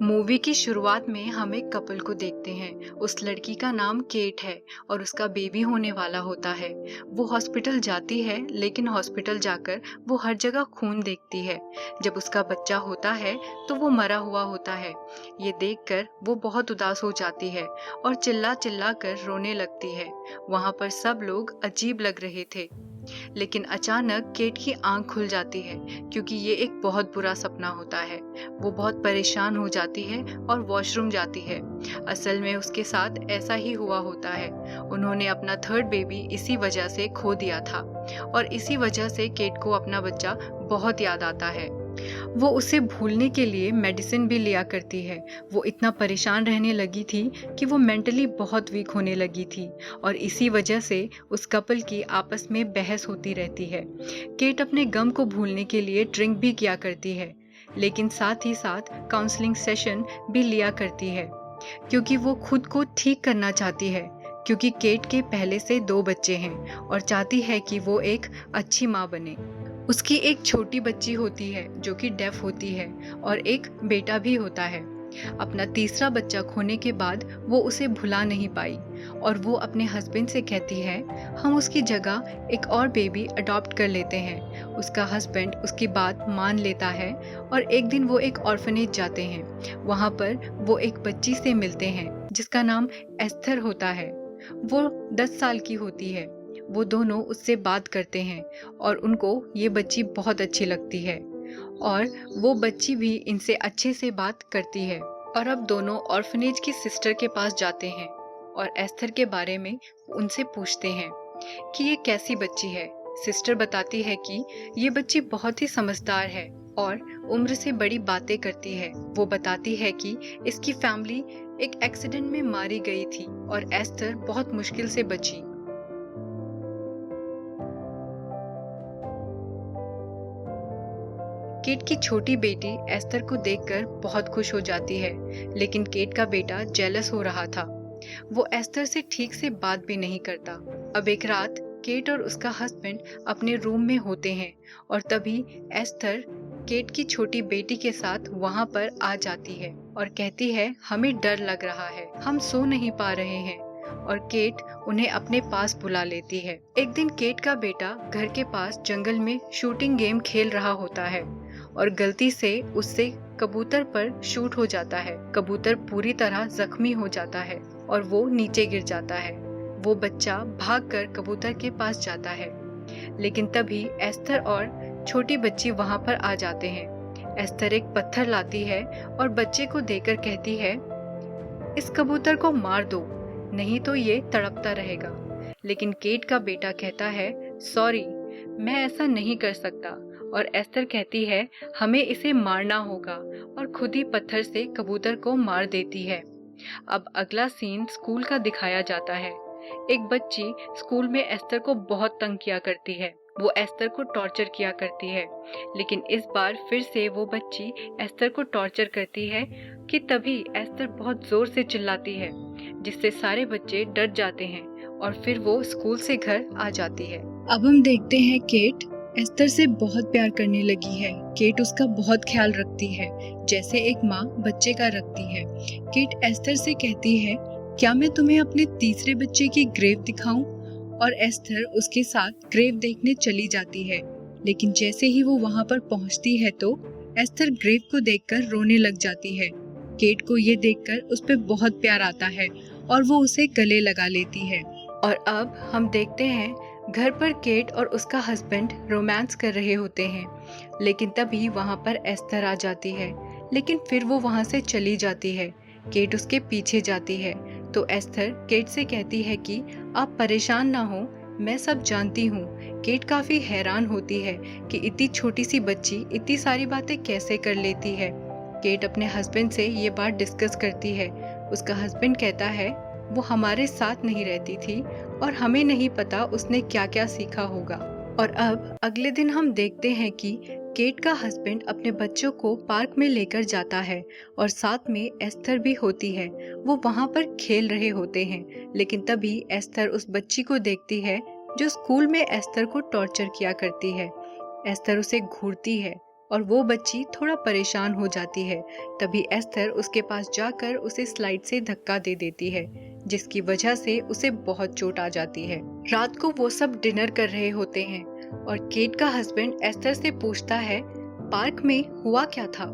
Movie की शुरुआत में हम एक कपल को देखते हैं। उस लड़की का नाम केट है और उसका बेबी होने वाला होता है। वो हॉस्पिटल जाती है, लेकिन हॉस्पिटल जाकर वो हर जगह खून देखती है। जब उसका बच्चा होता है तो वो मरा हुआ होता है। ये देखकर वो बहुत उदास हो जाती है और चिल्ला चिल्ला कर रोने लगती है। वहाँ पर सब लोग अजीब लग रहे थे। लेकिन अचानक केट की आंख खुल जाती है, क्योंकि ये एक बहुत बुरा सपना होता है। वो बहुत परेशान हो जाती है और वॉशरूम जाती है। असल में उसके साथ ऐसा ही हुआ होता है। उन्होंने अपना थर्ड बेबी इसी वजह से खो दिया था और इसी वजह से केट को अपना बच्चा बहुत याद आता है। वो उसे भूलने के लिए मेडिसिन भी लिया करती है। वो इतना परेशान रहने लगी थी कि वो मेंटली बहुत वीक होने लगी थी और इसी वजह से उस कपल की आपस में बहस होती रहती है। केट अपने गम को भूलने के लिए ड्रिंक भी किया करती है, लेकिन साथ ही साथ काउंसलिंग सेशन भी लिया करती है, क्योंकि वो खुद को ठीक करना चाहती है। क्योंकि केट के पहले से 2 बच्चे हैं और चाहती है कि वो एक अच्छी माँ बने। उसकी एक छोटी बच्ची होती है जो कि डेफ होती है और एक बेटा भी होता है। अपना तीसरा बच्चा खोने के बाद वो उसे भुला नहीं पाई और वो अपने हस्बैंड से कहती है, हम उसकी जगह एक और बेबी अडॉप्ट कर लेते हैं। उसका हस्बैंड उसकी बात मान लेता है और एक दिन वो एक ऑर्फनेज जाते हैं। वहाँ पर वो एक बच्ची से मिलते हैं जिसका नाम एस्थर होता है। वो 10 साल की होती है। वो दोनों उससे बात करते हैं और उनको ये बच्ची बहुत अच्छी लगती है और वो बच्ची भी इनसे अच्छे से बात करती है। और अब दोनों ऑर्फनेज की सिस्टर के पास जाते हैं और एस्थर के बारे में उनसे पूछते हैं कि ये कैसी बच्ची है। सिस्टर बताती है कि ये बच्ची बहुत ही समझदार है और उम्र से बड़ी बातें करती है। वो बताती है कि इसकी फैमिली एक एक्सीडेंट में मारी गई थी और एस्थर बहुत मुश्किल से बची। केट की छोटी बेटी एस्थर को देखकर बहुत खुश हो जाती है, लेकिन केट का बेटा जेलस हो रहा था। वो एस्थर से ठीक से बात भी नहीं करता। अब एक रात केट और उसका हस्बैंड अपने रूम में होते हैं और तभी एस्थर केट की छोटी बेटी के साथ वहां पर आ जाती है और कहती है, हमें डर लग रहा है, हम सो नहीं पा रहे हैं। और केट उन्हें अपने पास बुला लेती है। एक दिन केट का बेटा घर के पास जंगल में शूटिंग गेम खेल रहा होता है और गलती से उससे कबूतर पर शूट हो जाता है। कबूतर पूरी तरह जख्मी हो जाता है और वो नीचे गिर जाता है। वो बच्चा भागकर कबूतर के पास जाता है, लेकिन तभी एस्थर और छोटी बच्ची वहां पर आ जाते हैं। एस्थर एक पत्थर लाती है और बच्चे को देकर कहती है, इस कबूतर को मार दो, नहीं तो ये तड़पता रहेगा। लेकिन केट का बेटा कहता है, सॉरी, मैं ऐसा नहीं कर सकता। और एस्थर कहती है, हमें इसे मारना होगा, और खुद ही पत्थर से कबूतर को मार देती है। अब अगला सीन स्कूल का दिखाया जाता है। एक बच्ची स्कूल में एस्थर को बहुत तंग किया करती है। वो एस्थर को टॉर्चर किया करती है, लेकिन इस बार फिर से वो बच्ची एस्थर को टॉर्चर करती है कि तभी एस्थर बहुत जोर से चिल्लाती है, जिससे सारे बच्चे डर जाते हैं और फिर वो स्कूल से घर आ जाती है। अब हम देखते हैं केट एस्थर से बहुत प्यार करने लगी है। केट उसका बहुत ख्याल रखती है, जैसे एक माँ बच्चे का रखती है। केट एस्थर से कहती है, क्या मैं तुम्हें अपने तीसरे बच्चे की ग्रेव दिखाऊं? और एस्थर उसके साथ ग्रेव देखने चली जाती है। लेकिन जैसे ही वो वहां पर पहुंचती है तो एस्थर ग्रेव को देखकर रोने लग जाती है। केट को ये देखकर उस पर बहुत प्यार आता है और वो उसे गले लगा लेती है। और अब हम देखते हैं घर पर केट और उसका हस्बैंड रोमांस कर रहे होते हैं, लेकिन तभी वहां पर एस्थर आ जाती है। लेकिन फिर वो वहां से चली जाती है। केट उसके पीछे जाती है तो एस्थर केट से कहती है कि आप परेशान ना हो, मैं सब जानती हूँ। केट काफी हैरान होती है कि इतनी छोटी सी बच्ची इतनी सारी बातें कैसे कर लेती है। केट अपने हस्बैंड से ये बात डिस्कस करती है। उसका हस्बैंड कहता है, वो हमारे साथ नहीं रहती थी और हमें नहीं पता उसने क्या क्या सीखा होगा। और अब अगले दिन हम देखते हैं कि केट का हस्बैंड अपने बच्चों को पार्क में लेकर जाता है और साथ में एस्थर भी होती है। वो वहां पर खेल रहे होते हैं, लेकिन तभी एस्थर उस बच्ची को देखती है जो स्कूल में एस्थर को टॉर्चर किया करती है। एस्थर उसे घूरती है और वो बच्ची थोड़ा परेशान हो जाती है। तभी एस्थर उसके पास जाकर उसे स्लाइड से धक्का दे देती है, जिसकी वजह से उसे बहुत चोट आ जाती है। रात को वो सब डिनर कर रहे होते हैं और केट का हस्बैंड एस्थर से पूछता है, पार्क में हुआ क्या था?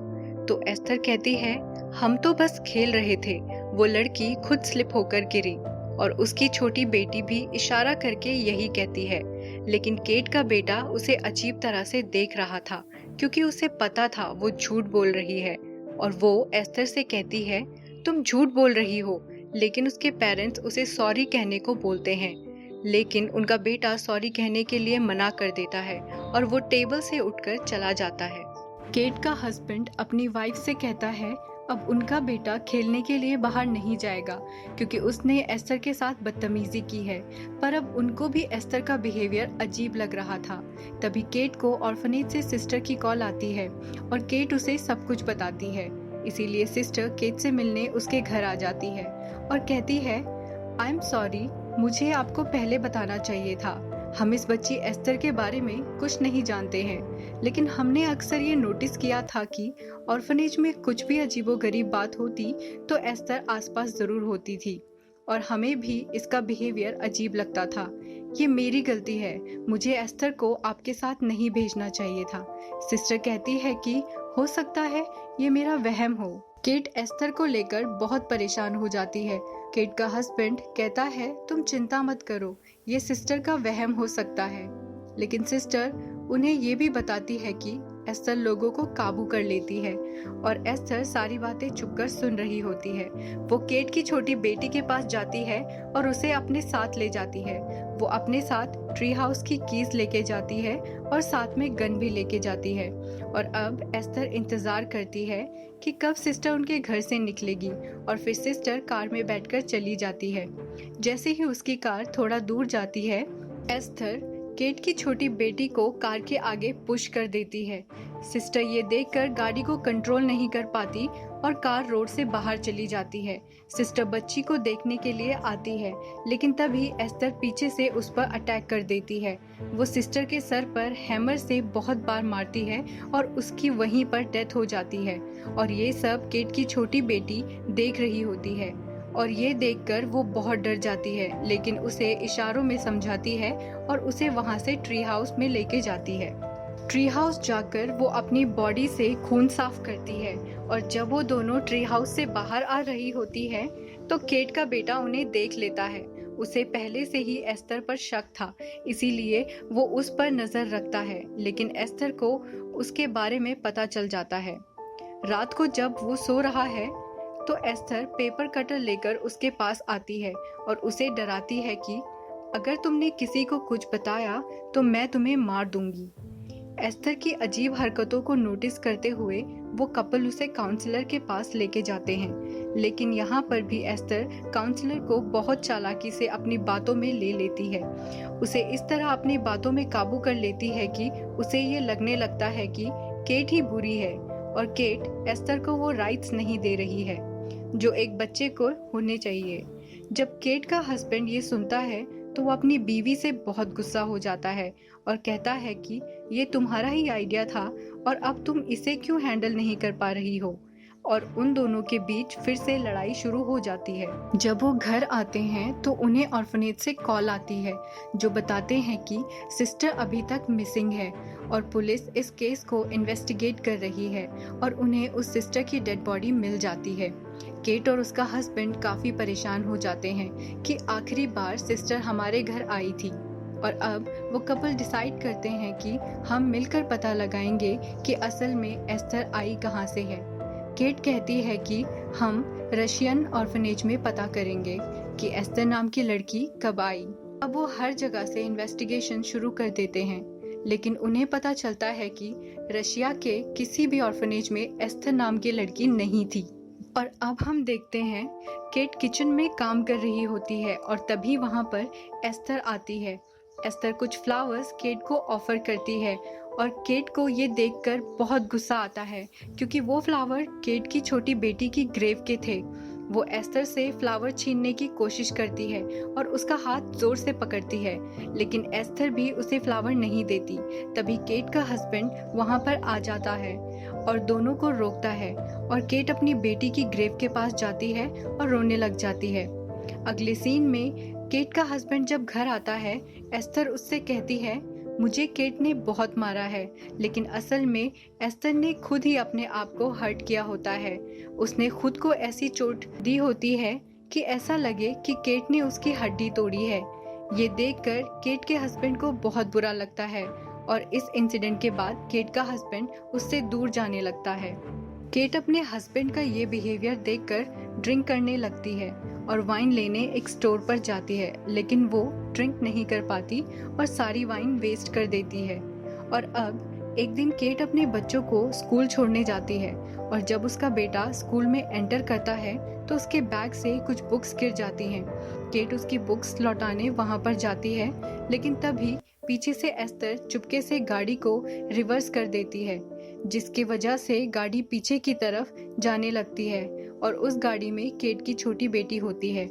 तो एस्थर कहती है, हम तो बस खेल रहे थे, वो लड़की खुद स्लिप होकर गिरी। और उसकी छोटी बेटी भी इशारा करके यही कहती है। लेकिन केट का बेटा उसे अजीब तरह से देख रहा था, क्योंकि उसे पता था वो झूठ बोल रही है। और वो एस्थर से कहती है, तुम झूठ बोल रही हो। लेकिन उसके पेरेंट्स उसे सॉरी कहने को बोलते हैं, लेकिन उनका बेटा सॉरी कहने के लिए मना कर देता है और वो टेबल से उठकर चला जाता है। केट का हस्बैंड अपनी वाइफ से कहता है, अब उनका बेटा खेलने के लिए बाहर नहीं जाएगा, क्योंकि उसने एस्थर के साथ बदतमीजी की है। पर अब उनको भी एस्थर का बिहेवियर अजीब लग रहा था। तभी केट को ऑर्फनेज से सिस्टर की कॉल आती है और केट उसे सब कुछ बताती है। इसीलिए सिस्टर केट से मिलने उसके घर आ जाती है और कहती है, आई एम सॉरी, मुझे आपको पहले बताना चाहिए था। हम इस बच्ची एस्थर के बारे में कुछ नहीं जानते हैं, लेकिन हमने अक्सर ये नोटिस किया था कि ऑर्फनेज में कुछ भी अजीबोगरीब बात होती तो एस्थर आसपास जरूर होती थी और हमें भी इसका बिहेवियर अजीब लगता था। ये मेरी गलती है, मुझे एस्थर को आपके साथ नहीं भेजना चाहिए था। सिस्टर कहती है कि हो सकता है ये मेरा वहम हो। केट एस्थर को लेकर बहुत परेशान हो जाती है। केट का हस्बैंड कहता है, तुम चिंता मत करो, ये सिस्टर का वहम हो सकता है। लेकिन सिस्टर उन्हें ये भी बताती है कि एस्थर लोगों को काबू कर लेती है और एस्थर सारी बातें चुपकर सुन रही होती है। वो केट की छोटी बेटी के पास जाती है और उसे अपने साथ ले जाती है। वो अपने साथ ट्री हाउस की कीज लेके जाती है और साथ में गन भी लेके जाती है। और अब एस्थर इंतजार करती है कि कब सिस्टर उनके घर से निकलेगी और फिर सिस्टर कार में बैठकर चली जाती है। जैसे ही उसकी कार थोड़ा दूर जाती है, एस्थर केट की छोटी बेटी को कार के आगे पुश कर देती है। सिस्टर ये देखकर गाड़ी को कंट्रोल नहीं कर पाती और कार रोड से बाहर चली जाती है। सिस्टर बच्ची को देखने के लिए आती है, लेकिन तभी एस्थर पीछे से उस पर अटैक कर देती है। वो सिस्टर के सर पर हैमर से बहुत बार मारती है और उसकी वहीं पर डेथ हो जाती है। और ये सब केट की छोटी बेटी देख रही होती है और ये देखकर वो बहुत डर जाती है, लेकिन उसे इशारों में समझाती है और उसे वहां से ट्री हाउस में लेके जाती है। ट्री हाउस जाकर वो अपनी बॉडी से खून साफ करती है और जब वो दोनों ट्री हाउस से बाहर आ रही होती है तो केट का बेटा उन्हें देख लेता है। उसे पहले से ही एस्थर पर शक था, इसीलिए वो उस पर नजर रखता है, लेकिन एस्थर को उसके बारे में पता चल जाता है। रात को जब वो सो रहा है तो एस्थर पेपर कटर लेकर उसके पास आती है और उसे डराती है कि अगर तुमने किसी को कुछ बताया तो मैं तुम्हें मार दूंगी। एस्थर की अजीब हरकतों को नोटिस करते हुए वो कपल उसे काउंसलर के पास लेके जाते हैं, लेकिन यहाँ पर भी एस्थर काउंसलर को बहुत चालाकी से अपनी बातों में ले लेती है। उसे इस तरह अपनी बातों में काबू कर लेती है कि उसे ये लगने लगता है कि केट ही बुरी है और केट एस्थर को वो राइट्स नहीं दे रही है जो एक बच्चे को होने चाहिए। जब केट का हस्बैंड ये सुनता है तो वो अपनी बीवी से बहुत गुस्सा हो जाता है और कहता है कि ये तुम्हारा ही आइडिया था और अब तुम इसे क्यों हैंडल नहीं कर पा रही हो। और उन दोनों के बीच फिर से लड़ाई शुरू हो जाती है। जब वो घर आते हैं तो उन्हें ऑर्फनेज से कॉल आती है जो बताते हैं कि सिस्टर अभी तक मिसिंग है और पुलिस इस केस को इन्वेस्टिगेट कर रही है और उन्हें उस सिस्टर की डेड बॉडी मिल जाती है। केट और उसका हस्बैंड काफी परेशान हो जाते हैं कि आखिरी बार सिस्टर हमारे घर आई थी और अब वो कपल डिसाइड करते हैं कि हम मिलकर पता लगाएंगे कि असल में एस्थर आई कहाँ से है। केट कहती है कि हम रशियन ऑर्फनेज में पता करेंगे कि एस्थर नाम की लड़की कब आई। अब वो हर जगह से इन्वेस्टिगेशन शुरू कर देते हैं, लेकिन उन्हें पता चलता है कि रशिया के किसी भी ऑर्फनेज में एस्थर नाम की लड़की नहीं थी। और अब हम देखते हैं केट किचन में काम कर रही होती है और तभी वहां पर एस्थर आती है। एस्थर कुछ फ्लावर्स केट को ऑफर करती है और केट को ये देखकर बहुत गुस्सा आता है क्योंकि वो फ्लावर केट की छोटी बेटी की ग्रेव के थे। वो एस्थर से फ्लावर छीनने की कोशिश करती है और उसका हाथ जोर से पकड़ती है, लेकिन एस्थर भी उसे फ्लावर नहीं देती। तभी केट का हस्बैंड वहाँ पर आ जाता है और दोनों को रोकता है और केट अपनी बेटी की ग्रेव के पास जाती है और रोने लग जाती है। अगले सीन में केट का हस्बैंड जब घर आता है, एस्थर उससे कहती है, मुझे केट ने बहुत मारा है, लेकिन असल में एस्थर ने खुद ही अपने आप को हर्ट किया होता है। उसने खुद को ऐसी चोट दी होती है कि ऐसा लगे कि केट ने उसकी हड्डी तोड़ी है। ये देखकर केट के हस्बैंड को बहुत बुरा लगता है और इस इंसिडेंट के बाद केट का हस्बैंड उससे दूर जाने लगता है। केट अपने हस्बैंड का ये बिहेवियर देखकर ड्रिंक करने लगती है और वाइन लेने एक स्टोर पर जाती है, लेकिन वो ड्रिंक नहीं कर पाती और सारी वाइन वेस्ट कर देती है। और अब एक दिन केट अपने बच्चों को स्कूल छोड़ने जाती है और जब उसका बेटा स्कूल में एंटर करता है तो उसके बैग से कुछ बुक्स गिर जाती हैं। केट उसकी बुक्स लौटाने वहां पर जाती है, लेकिन तभी पीछे से एस्थर चुपके से गाड़ी को रिवर्स कर देती है, जिसकी वजह से गाड़ी पीछे की तरफ जाने लगती है और उस गाड़ी में केट की छोटी बेटी होती है।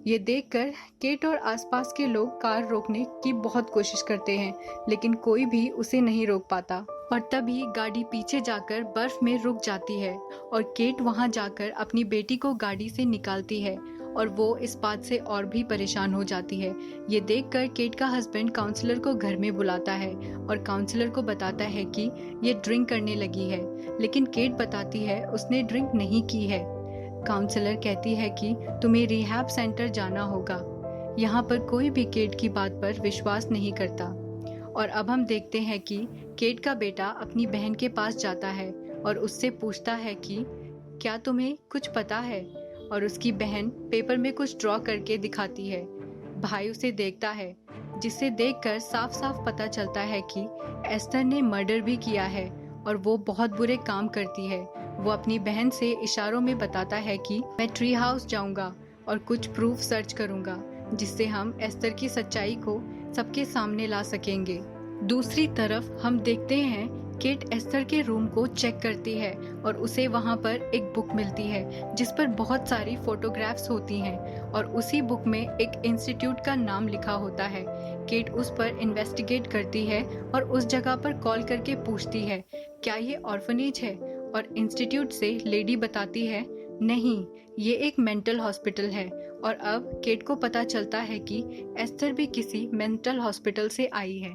ये देखकर केट और आसपास के लोग कार रोकने की बहुत कोशिश करते हैं, लेकिन कोई भी उसे नहीं रोक पाता। और तभी गाड़ी पीछे जाकर बर्फ में रुक जाती है और केट वहां जाकर अपनी बेटी को गाड़ी से निकालती है और वो इस बात से और भी परेशान हो जाती है। ये देखकर केट का हस्बैंड काउंसलर को घर में बुलाता है और काउंसलर को बताता है कि ये ड्रिंक करने लगी है, लेकिन केट बताती है उसने ड्रिंक नहीं की है। काउंसलर कहती है कि तुम्हें रिहैब सेंटर जाना होगा। यहाँ पर कोई भी केट की बात पर विश्वास नहीं करता। और अब हम देखते हैं कि केट का बेटा अपनी बहन के पास जाता है और उससे पूछता है कि क्या तुम्हें कुछ पता है, और उसकी बहन पेपर में कुछ ड्रॉ करके दिखाती है। भाई उसे देखता है, जिसे देखकर साफ साफ पता चलता है कि एस्थर ने मर्डर भी किया है और वो बहुत बुरे काम करती है। वो अपनी बहन से इशारों में बताता है कि मैं ट्री हाउस जाऊंगा और कुछ प्रूफ सर्च करूंगा, जिससे हम एस्थर की सच्चाई को सबके सामने ला सकेंगे। दूसरी तरफ हम देखते हैं केट एस्थर के रूम को चेक करती है और उसे वहां पर एक बुक मिलती है जिस पर बहुत सारी फोटोग्राफ्स होती हैं और उसी बुक में एक इंस्टीट्यूट का नाम लिखा होता है। केट उस पर इन्वेस्टिगेट करती है और उस जगह पर कॉल करके पूछती है क्या ये ऑर्फनेज है, और इंस्टीट्यूट से लेडी बताती है नहीं, ये एक मेंटल हॉस्पिटल है। और अब केट को पता चलता है कि एस्थर भी किसी मेंटल हॉस्पिटल से आई है।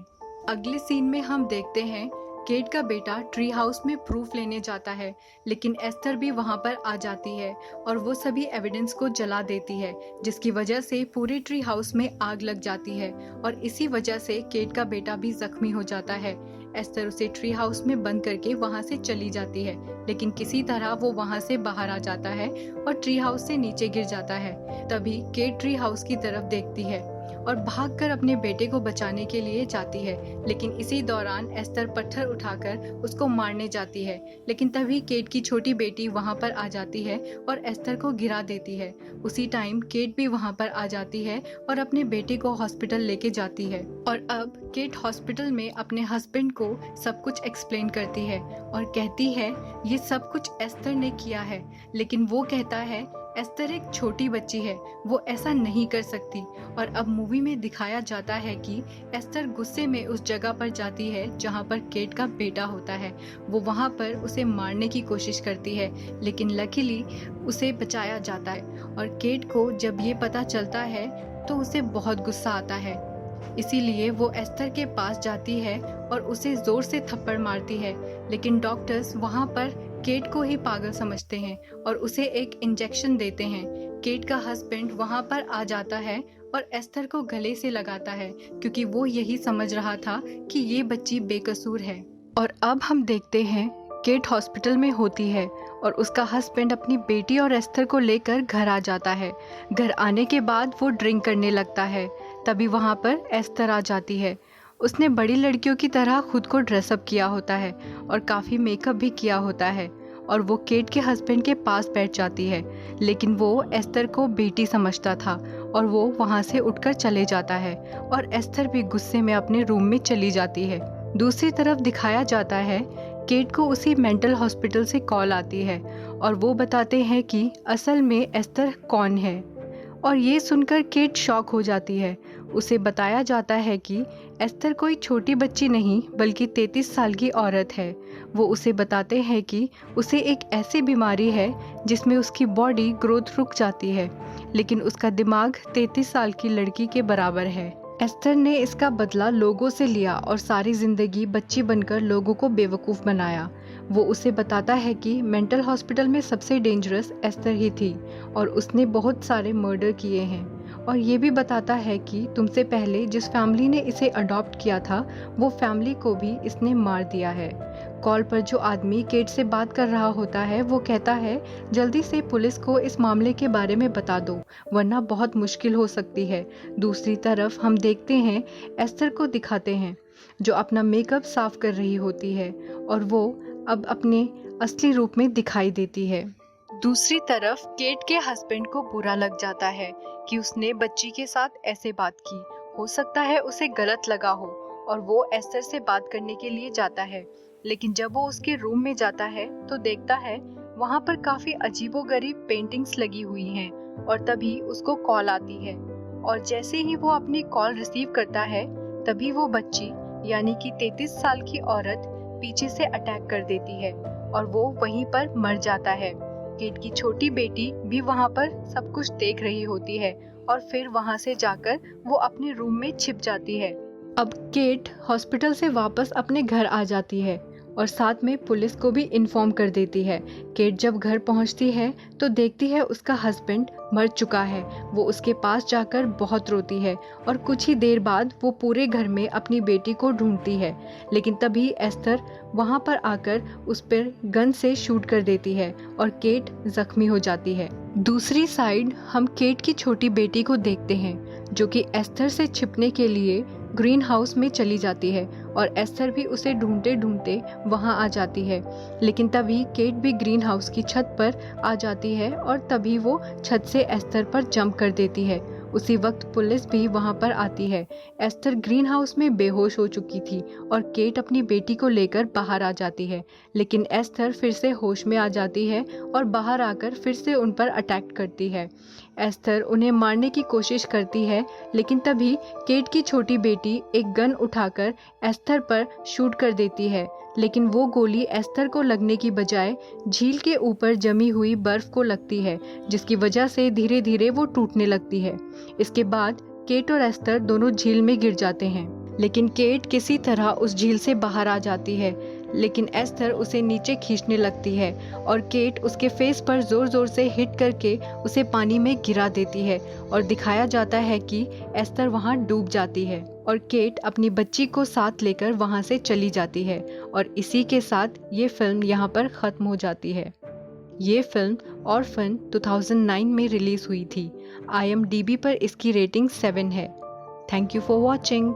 अगले सीन में हम देखते हैं केट का बेटा ट्री हाउस में प्रूफ लेने जाता है, लेकिन एस्थर भी वहां पर आ जाती है और वो सभी एविडेंस को जला देती है, जिसकी वजह से पूरे ट्री हाउस में आग लग जाती है और इसी वजह से केट का बेटा भी जख्मी हो जाता है। एस्थर उसे ट्री हाउस में बंद करके वहां से चली जाती है, लेकिन किसी तरह वो वहां से बाहर आ जाता है और ट्री हाउस से नीचे गिर जाता है। तभी केट ट्री हाउस की तरफ देखती है और भागकर अपने बेटे को बचाने के लिए जाती है, लेकिन इसी दौरान एस्थर पत्थर उठाकर उसको मारने जाती है, लेकिन तभी केट की छोटी बेटी वहां पर आ जाती है और एस्थर को गिरा देती है। उसी टाइम केट भी वहां पर आ जाती है और अपने बेटे को हॉस्पिटल लेके जाती है। और अब केट हॉस्पिटल में अपने हस्बैंड को सब कुछ एक्सप्लेन करती है और कहती है ये सब कुछ एस्थर ने किया है, लेकिन वो कहता है एस्थर एक छोटी बच्ची है, वो ऐसा नहीं कर सकती। और अब मूवी में दिखाया जाता है कि एस्थर गुस्से में उस जगह पर जाती है जहां पर केट का बेटा होता है। वो वहां पर उसे मारने की कोशिश करती है, लेकिन लकीली उसे बचाया जाता है। और केट को जब ये पता चलता है तो उसे बहुत गुस्सा आता है, इसीलिए वो एस्थर के पास जाती है और उसे जोर से थप्पड़ मारती है, लेकिन डॉक्टर्स वहां पर केट को ही पागल समझते हैं और उसे एक इंजेक्शन देते हैं। केट का हस्बैंड वहां पर आ जाता है और एस्थर को गले से लगाता है, क्योंकि वो यही समझ रहा था कि ये बच्ची बेकसूर है। और अब हम देखते हैं केट हॉस्पिटल में होती है और उसका हस्बैंड अपनी बेटी और एस्थर को लेकर घर आ जाता है। घर आने के बाद वो ड्रिंक करने लगता है। तभी वहां पर एस्थर आ जाती है। उसने बड़ी लड़कियों की तरह खुद को ड्रेसअप किया होता है और काफ़ी मेकअप भी किया होता है और वो केट के हस्बैंड के पास बैठ जाती है, लेकिन वो एस्थर को बेटी समझता था और वो वहाँ से उठकर चले जाता है और एस्थर भी गुस्से में अपने रूम में चली जाती है। दूसरी तरफ दिखाया जाता है केट को उसी मेंटल हॉस्पिटल से कॉल आती है और वो बताते हैं कि असल में एस्थर कौन है। और ये सुनकर केट शॉक हो जाती है। उसे बताया जाता है कि एस्थर कोई छोटी बच्ची नहीं बल्कि 33 साल की औरत है। वो उसे बताते हैं कि उसे एक ऐसी बीमारी है जिसमें उसकी बॉडी ग्रोथ रुक जाती है, लेकिन उसका दिमाग 33 साल की लड़की के बराबर है। एस्थर ने इसका बदला लोगों से लिया और सारी जिंदगी बच्ची बनकर लोगों को बेवकूफ़ बनाया। वो उसे बताता है कि मेंटल हॉस्पिटल में सबसे डेंजरस एस्थर ही थी और उसने बहुत सारे मर्डर किए हैं। और ये भी बताता है कि तुमसे पहले जिस फैमिली ने इसे अडॉप्ट किया था वो फैमिली को भी इसने मार दिया है। कॉल पर जो आदमी केट से बात कर रहा होता है वो कहता है जल्दी से पुलिस को इस मामले के बारे में बता दो वरना बहुत मुश्किल हो सकती है। दूसरी तरफ हम देखते हैं एस्थर को दिखाते हैं जो अपना मेकअप साफ कर रही होती है और वो अब अपने असली रूप में दिखाई देती है। दूसरी तरफ केट के हस्बैंड को बुरा लग जाता है कि उसने बच्ची के साथ ऐसे बात की। हो सकता है उसे गलत लगा हो और वो एस्थर से बात करने के लिए जाता है, लेकिन जब वो उसके रूम में जाता है तो देखता है वहाँ पर काफी अजीबोगरीब पेंटिंग्स लगी हुई हैं और तभी उसको कॉल आती है। और जैसे ही वो अपनी कॉल रिसीव करता है तभी वो बच्ची यानी कि 33 साल की औरत पीछे से अटैक कर देती है और वो वहीं पर मर जाता है। केट की छोटी बेटी भी वहाँ पर सब कुछ देख रही होती है और फिर वहाँ से जाकर वो अपने रूम में छिप जाती है। अब केट हॉस्पिटल से वापस अपने घर आ जाती है और साथ में पुलिस को भी इन्फॉर्म कर देती है। केट जब घर पहुंचती है तो देखती है उसका हस्बैंड मर चुका है। वो उसके पास जाकर बहुत रोती है और कुछ ही देर बाद वो पूरे घर में अपनी बेटी को ढूंढती है, लेकिन तभी एस्थर वहां पर आकर उस पर गन से शूट कर देती है और केट जख्मी हो जाती है। दूसरी साइड हम केट की छोटी बेटी को देखते हैं जो कि एस्थर से छिपने के लिए ग्रीन हाउस में चली जाती है और एस्थर भी उसे ढूंढते ढूंढते वहां आ जाती है, लेकिन तभी केट भी ग्रीन हाउस की छत पर आ जाती है और तभी वो छत से एस्थर पर जंप कर देती है। उसी वक्त पुलिस भी वहां पर आती है। एस्थर ग्रीन हाउस में बेहोश हो चुकी थी और केट अपनी बेटी को लेकर बाहर आ जाती है, लेकिन एस्थर फिर से होश में आ जाती है और बाहर आकर फिर से उन पर अटैक करती है। एस्थर उन्हें मारने की कोशिश करती है, लेकिन तभी केट की छोटी बेटी एक गन उठाकर एस्थर पर शूट कर देती है, लेकिन वो गोली एस्थर को लगने की बजाय झील के ऊपर जमी हुई बर्फ को लगती है, जिसकी वजह से धीरे धीरे वो टूटने लगती है। इसके बाद केट और एस्थर दोनों झील में गिर जाते हैं, लेकिन केट किसी तरह उस झील से बाहर आ जाती है, लेकिन एस्थर उसे नीचे खींचने लगती है और केट उसके फेस पर जोर जोर से हिट करके उसे पानी में गिरा देती है और दिखाया जाता है कि एस्थर वहां डूब जाती है और केट अपनी बच्ची को साथ लेकर वहां से चली जाती है। और इसी के साथ ये फिल्म यहाँ पर ख़त्म हो जाती है। ये फिल्म ऑर्फन 2009 में रिलीज हुई थी। IMDb पर इसकी रेटिंग 7 है। Thank you for watching.